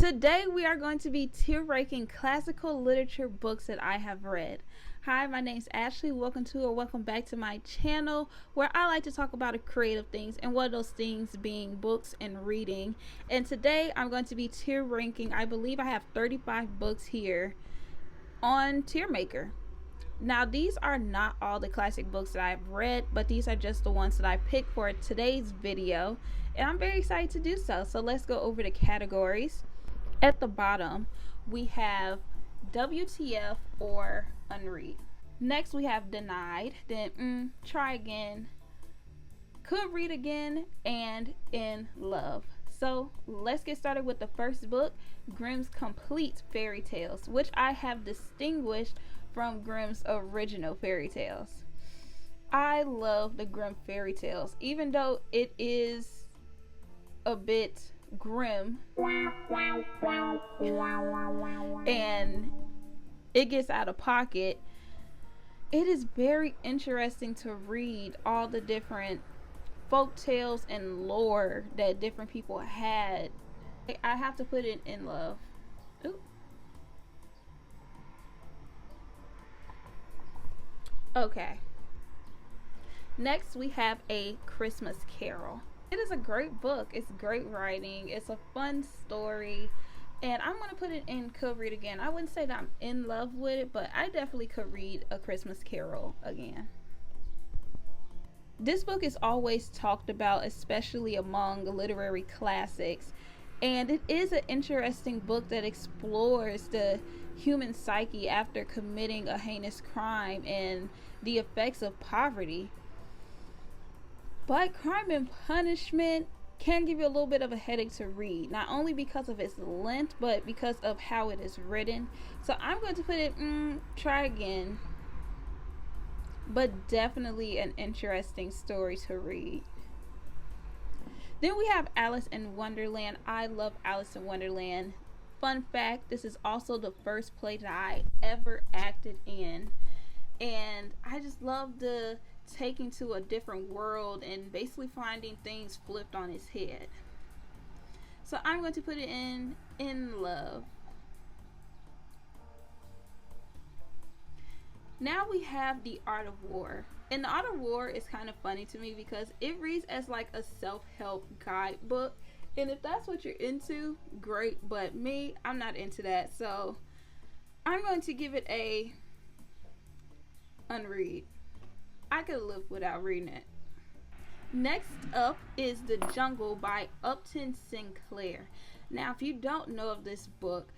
Today we are going to be tier ranking classical literature books that I have read. Hi, my name is Ashley. Welcome to or welcome back to my channel where I like to talk about creative things and one of those things being books and reading. And today I'm going to be tier ranking. I believe I have 35 books here on Tier Maker. Now, these are not all the classic books that I've read, but these are just the ones that I picked for today's video, and I'm very excited to do so. So let's go over the categories. At the bottom, we have WTF or Unread. Next, we have Denied, then Try Again, Could Read Again, and In Love. So let's get started with the first book, Grimm's Complete Fairy Tales, which I have distinguished from Grimm's original fairy tales. I love the Grimm fairy tales, even though it is a bit grim and it gets out of pocket. It is very interesting to read all the different folk tales and lore that different people had. I have to put it in Love. Ooh. Okay. Next, we have A Christmas Carol. It is a great book. It's great writing. It's a fun story. And I'm going to put it in Could Read Again. I wouldn't say that I'm in love with it, but I definitely could read A Christmas Carol again. This book is always talked about, especially among literary classics. And it is an interesting book that explores the human psyche after committing a heinous crime and the effects of poverty. But Crime and Punishment can give you a little bit of a headache to read, not only because of its length, but because of how it is written. So I'm going to put it, Try Again, but definitely an interesting story to read. Then we have Alice in Wonderland. I love Alice in Wonderland. Fun fact, this is also the first play that I ever acted in. And I just love the taking to a different world and basically finding things flipped on its head. So I'm going to put it in Love. Now we have The Art of War. And The Art of War is kind of funny to me because it reads as like a self-help guidebook. And if that's what you're into, great. But me, I'm not into that. So I'm going to give it a Unread. I could live without reading it. Next up is The Jungle by Upton Sinclair. Now, if you don't know of this book,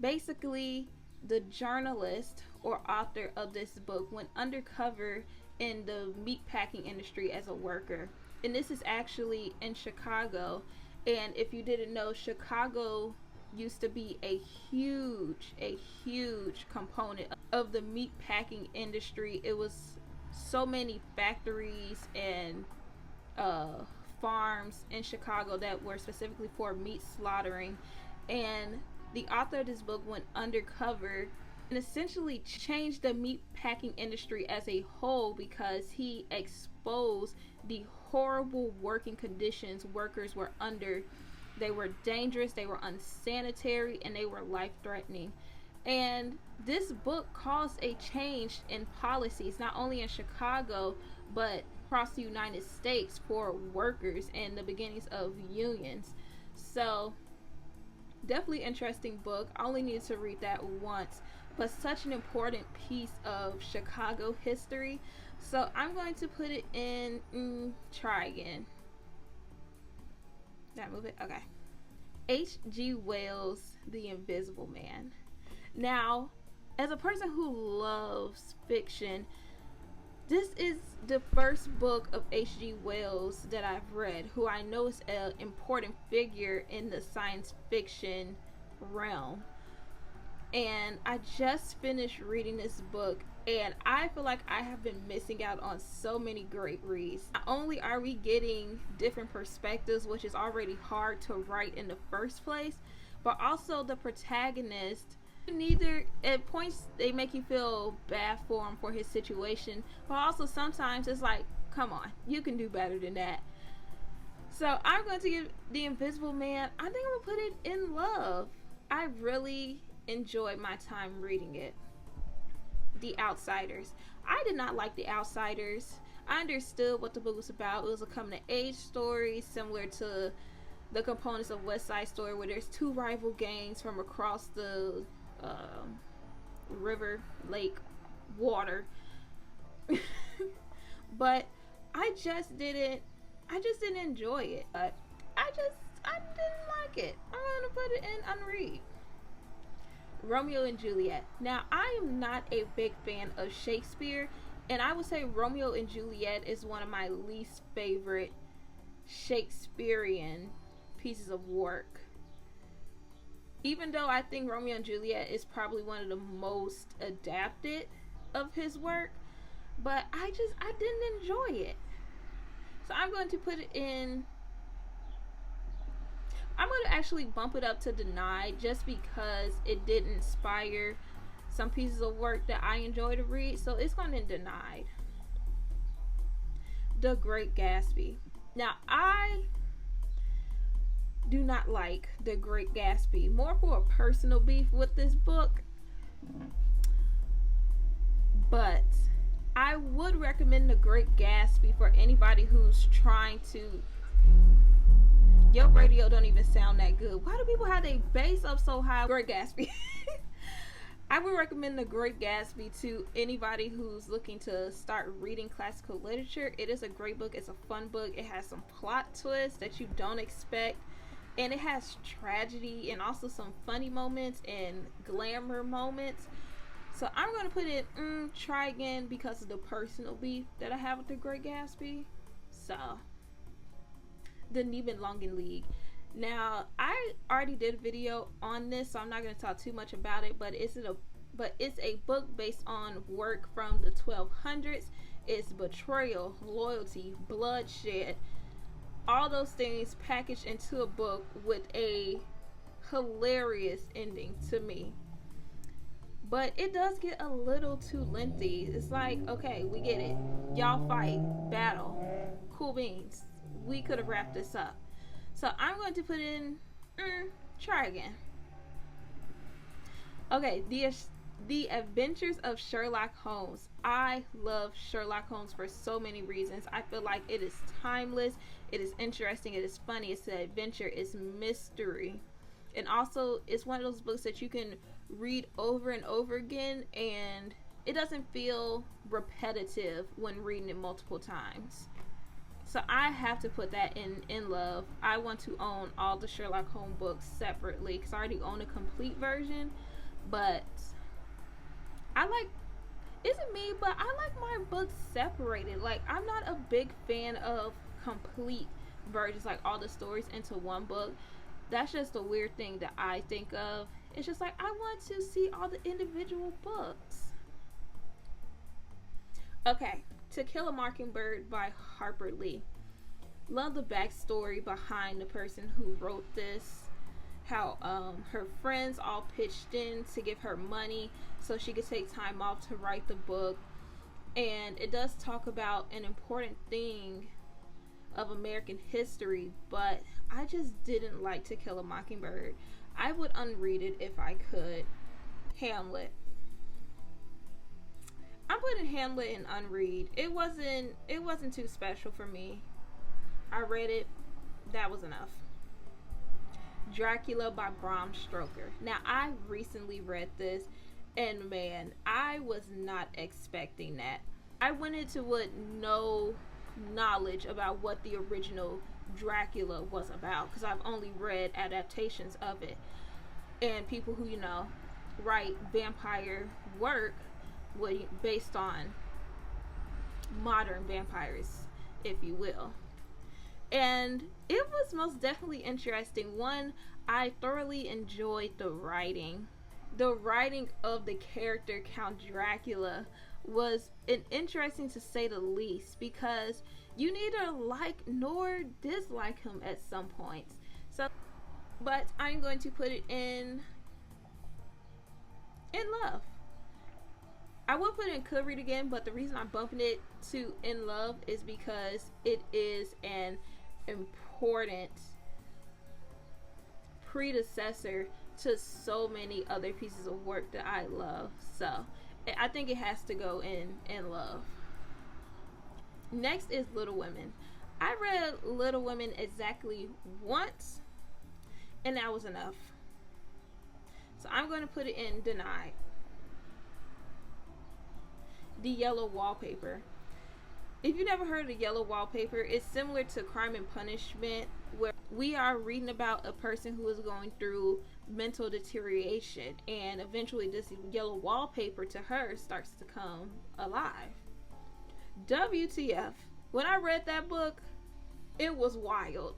basically the journalist or author of this book went undercover in the meatpacking industry as a worker. And this is actually in Chicago. And if you didn't know, Chicago used to be a huge component of the meatpacking industry. It was so many factories and farms in Chicago that were specifically for meat slaughtering, and the author of this book went undercover and essentially changed the meat packing industry as a whole because he exposed the horrible working conditions workers were under. They were dangerous, they were unsanitary, and they were life-threatening. And this book caused a change in policies, not only in Chicago, but across the United States for workers and the beginnings of unions. So definitely interesting book. I only needed to read that once, but such an important piece of Chicago history. So I'm going to put it in Try Again. Did I move it? Okay. H.G. Wells' The Invisible Man. Now, as a person who loves fiction, this is the first book of H.G. Wells that I've read, who I know is an important figure in the science fiction realm. And I just finished reading this book, and I feel like I have been missing out on so many great reads. Not only are we getting different perspectives, which is already hard to write in the first place, but also the protagonist, neither at points they make you feel bad for him for his situation, but also sometimes it's like, come on, you can do better than that. So I'm going to give The Invisible Man, I think I'm going to put it in Love. I really enjoyed my time reading it. The Outsiders. I did not like The Outsiders. I understood what the book was about. It was a coming of age story similar to the components of West Side Story, where there's two rival gangs from across the river, lake, water. But I just didn't enjoy it. But I didn't like it. I'm gonna put it in unread. Romeo and Juliet. Now, I am not a big fan of Shakespeare, and I would say Romeo and Juliet is one of my least favorite Shakespearean pieces of work. Even though I think Romeo and Juliet is probably one of the most adapted of his work, but I didn't enjoy it. So I'm going to put it in, I'm going to actually bump it up to denied, just because it did inspire some pieces of work that I enjoy to read. So it's going to denied. The Great Gatsby. Now, I do not like The Great Gatsby. More for a personal beef with this book. But I would recommend The Great Gatsby for anybody who's trying to... Your radio don't even sound that good. Why do people have their bass up so high? Great Gatsby. I would recommend The Great Gatsby to anybody who's looking to start reading classical literature. It is a great book. It's a fun book. It has some plot twists that you don't expect. And it has tragedy and also some funny moments and glamour moments. So I'm going to put it try again because of the personal beef that I have with The Great Gatsby. So, the Nibelungen League. Now, I already did a video on this, so I'm not going to talk too much about it, but it's a book based on work from the 1200s. It's betrayal, loyalty, bloodshed, all those things packaged into a book with a hilarious ending to me. But it does get a little too lengthy. It's like, okay, we get it. Y'all fight, battle, cool beans. We could have wrapped this up. So I'm going to put in, try again. Okay, The Adventures of Sherlock Holmes. I love Sherlock Holmes for so many reasons. I feel like it is timeless, it is interesting, it is funny, it's an adventure, it's mystery. And also, it's one of those books that you can read over and over again, and it doesn't feel repetitive when reading it multiple times. So I have to put that in love. I want to own all the Sherlock Holmes books separately because I already own a complete version. But I like, isn't me, but I like my books separated. Like, I'm not a big fan of complete versions, like all the stories into one book. That's just a weird thing that I think of. It's just like, I want to see all the individual books. Okay, To Kill a Mockingbird by Harper Lee. Love the backstory behind the person who wrote this. How her friends all pitched in to give her money so she could take time off to write the book. And it does talk about an important thing of American history, but I just didn't like To Kill a Mockingbird. I would unread it if I could. Hamlet. I'm putting Hamlet in unread. It wasn't too special for me. I read it. That was enough. Dracula by Bram Stoker. Now, I recently read this, and man, I was not expecting that. I went into it with no knowledge about what the original Dracula was about, because I've only read adaptations of it, and people who, write vampire work based on modern vampires, if you will. And it was most definitely interesting. One, I thoroughly enjoyed the writing. The writing of the character Count Dracula was interesting to say the least, because you neither like nor dislike him at some points. So, but I'm going to put it in love. I would put it in could read again, but the reason I'm bumping it to in love is because it is an important predecessor to so many other pieces of work that I love. So I think it has to go in love. Next is Little Women. I read Little Women exactly once, and that was enough. So I'm going to put it in denied. The Yellow Wallpaper. If you've never heard of Yellow Wallpaper, it's similar to Crime and Punishment, where we are reading about a person who is going through mental deterioration, and eventually this yellow wallpaper to her starts to come alive. WTF. When I read that book, it was wild.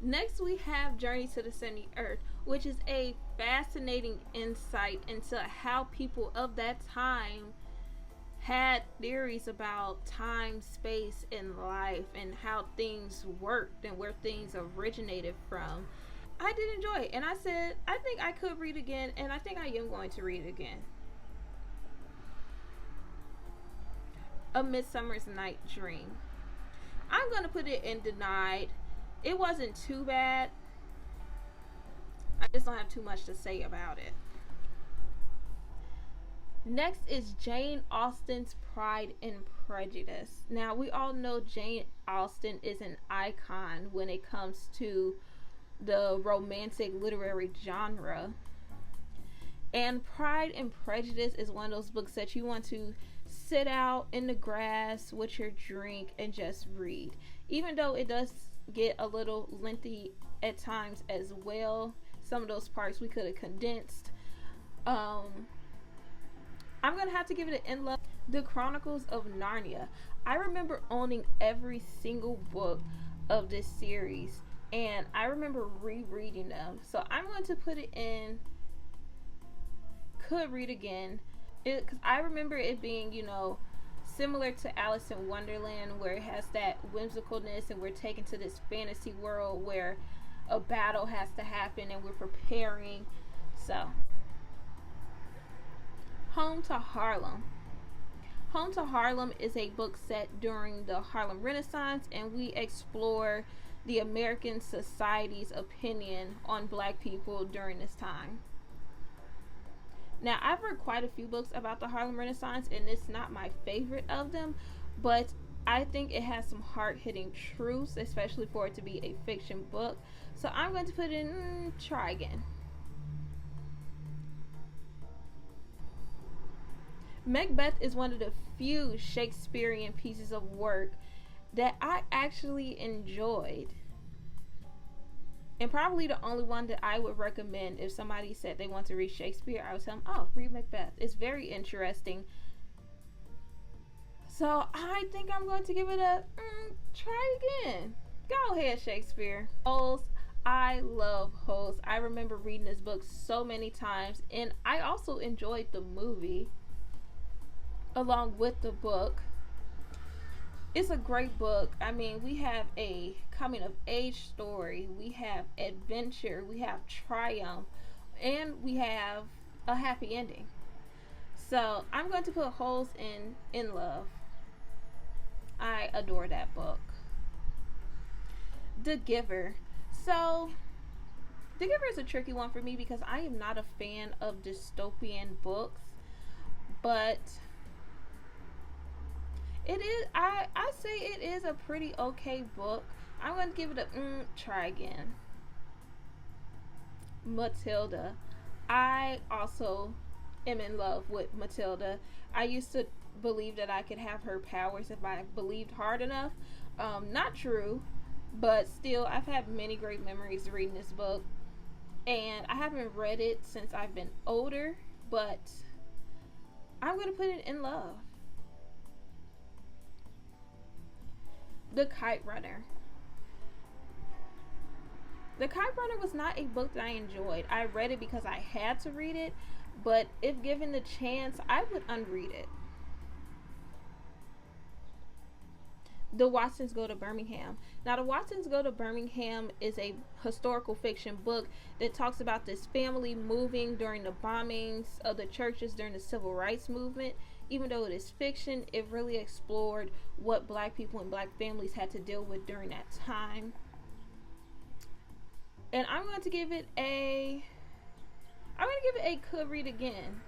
Next, we have Journey to the Center Earth, which is a fascinating insight into how people of that time had theories about time, space, and life, and how things worked and where things originated from. I did enjoy it, and I said I think I could read again, and I think I am going to read it again. A Midsummer's Night Dream. I'm going to put it in denied. It wasn't too bad. I just don't have too much to say about it. Next is Jane Austen's Pride and Prejudice. Now, we all know Jane Austen is an icon when it comes to the romantic literary genre. And Pride and Prejudice is one of those books that you want to sit out in the grass with your drink and just read. Even though it does get a little lengthy at times as well. Some of those parts we could have condensed. I'm going to have to give it an in love. The Chronicles of Narnia. I remember owning every single book of this series, and I remember rereading them. So I'm going to put it in could read again. Because I remember it being, similar to Alice in Wonderland, where it has that whimsicalness and we're taken to this fantasy world where a battle has to happen and we're preparing. So, Home to Harlem. Home to Harlem is a book set during the Harlem Renaissance, and we explore the American society's opinion on black people during this time. Now, I've read quite a few books about the Harlem Renaissance, and it's not my favorite of them, but I think it has some hard-hitting truths, especially for it to be a fiction book. So I'm going to put in try again. Macbeth is one of the few Shakespearean pieces of work that I actually enjoyed. And probably the only one that I would recommend if somebody said they want to read Shakespeare. I would tell them, oh, read Macbeth. It's very interesting. So I think I'm going to give it a try again. Go ahead, Shakespeare. Holes. I love Holes. I remember reading this book so many times, and I also enjoyed the movie along with the book. It's a great book. I mean, we have a coming of age story, we have adventure, we have triumph, and we have a happy ending. So I'm going to put Holes in love. I adore that book. The Giver. So The Giver is a tricky one for me because I am not a fan of dystopian books, but it is, I say it is a pretty okay book. I'm going to give it a try again. Matilda. I also am in love with Matilda. I used to believe that I could have her powers if I believed hard enough. Not true, but still, I've had many great memories reading this book. And I haven't read it since I've been older, but I'm going to put it in love. The Kite Runner. The Kite Runner was not a book that I enjoyed. I read it because I had to read it, but if given the chance, I would unread it. The Watsons Go to Birmingham. Now, The Watsons Go to Birmingham is a historical fiction book that talks about this family moving during the bombings of the churches during the civil rights movement. Even though it is fiction, it really explored what black people and black families had to deal with during that time. And I'm going to give it a could read again.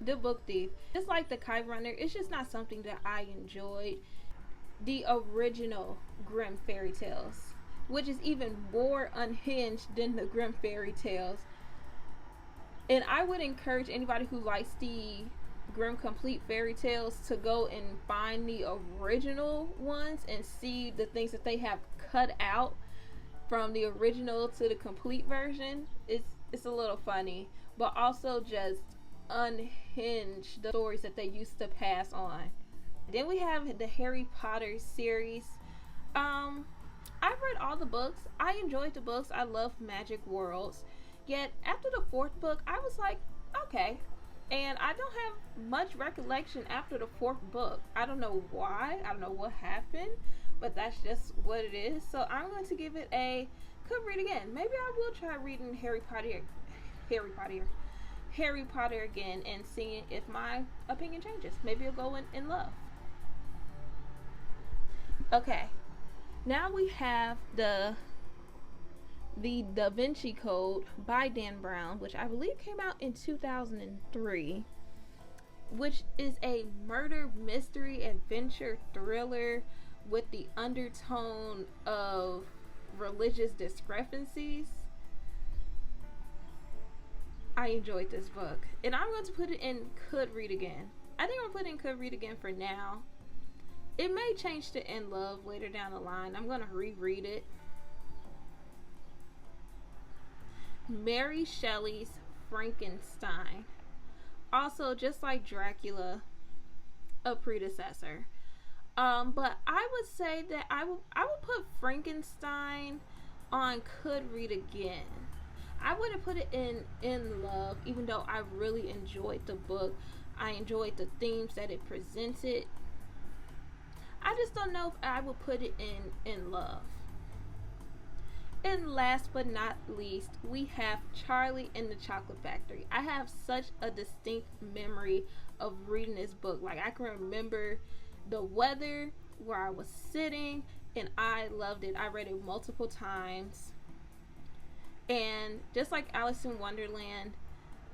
The Book Thief. Just like The Kite Runner, it's just not something that I enjoyed. The original Grimm fairy tales, which is even more unhinged than the Grimm fairy tales. And I would encourage anybody who likes the Grimm complete fairy tales to go and find the original ones and see the things that they have cut out from the original to the complete version. It's a little funny, but also just unhinged the stories that they used to pass on. Then we have the Harry Potter series. I've read all the books. I enjoyed the books. I love magic worlds. Yet after the fourth book, I was like, okay. And I don't have much recollection after the fourth book. I don't know why. I don't know what happened, but that's just what it is. So I'm going to give it a could read again. Maybe I will try reading Harry Potter again and seeing if my opinion changes. Maybe it'll go in love. Okay. Now we have the Da Vinci Code by Dan Brown, which I believe came out in 2003, which is a murder mystery adventure thriller with the undertone of religious discrepancies. I enjoyed this book, and I'm going to put it in could read again. I think I'm going to put it in could read again for now. It may change to in love later down the line. I'm going to reread it. Mary Shelley's Frankenstein. Also, just like Dracula, a predecessor. But I would say that I would put Frankenstein on could read again. I wouldn't put it in love, even though I really enjoyed the book. I enjoyed the themes that it presented. I just don't know if I would put it in love. And last but not least, we have Charlie and the Chocolate Factory. I have such a distinct memory of reading this book. Like, I can remember the weather, where I was sitting, and I loved it. I read it multiple times. And just like Alice in Wonderland,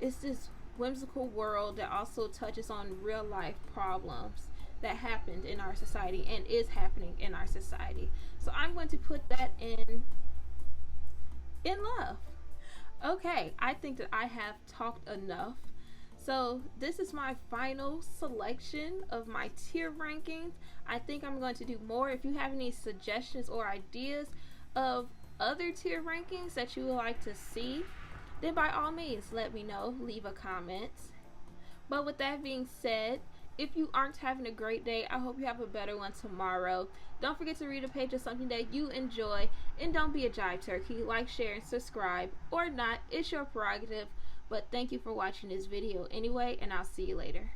it's this whimsical world that also touches on real life problems that happened in our society and is happening in our society. So I'm going to put that in love. Okay, I think that I have talked enough. So this is my final selection of my tier rankings. I think I'm going to do more. If you have any suggestions or ideas of other tier rankings that you would like to see, then by all means let me know. Leave a comment. But with that being said, if you aren't having a great day, I hope you have a better one tomorrow. Don't forget to read a page of something that you enjoy, and don't be a jive turkey. Like, share, and subscribe, or not, it's your prerogative. But thank you for watching this video anyway, and I'll see you later.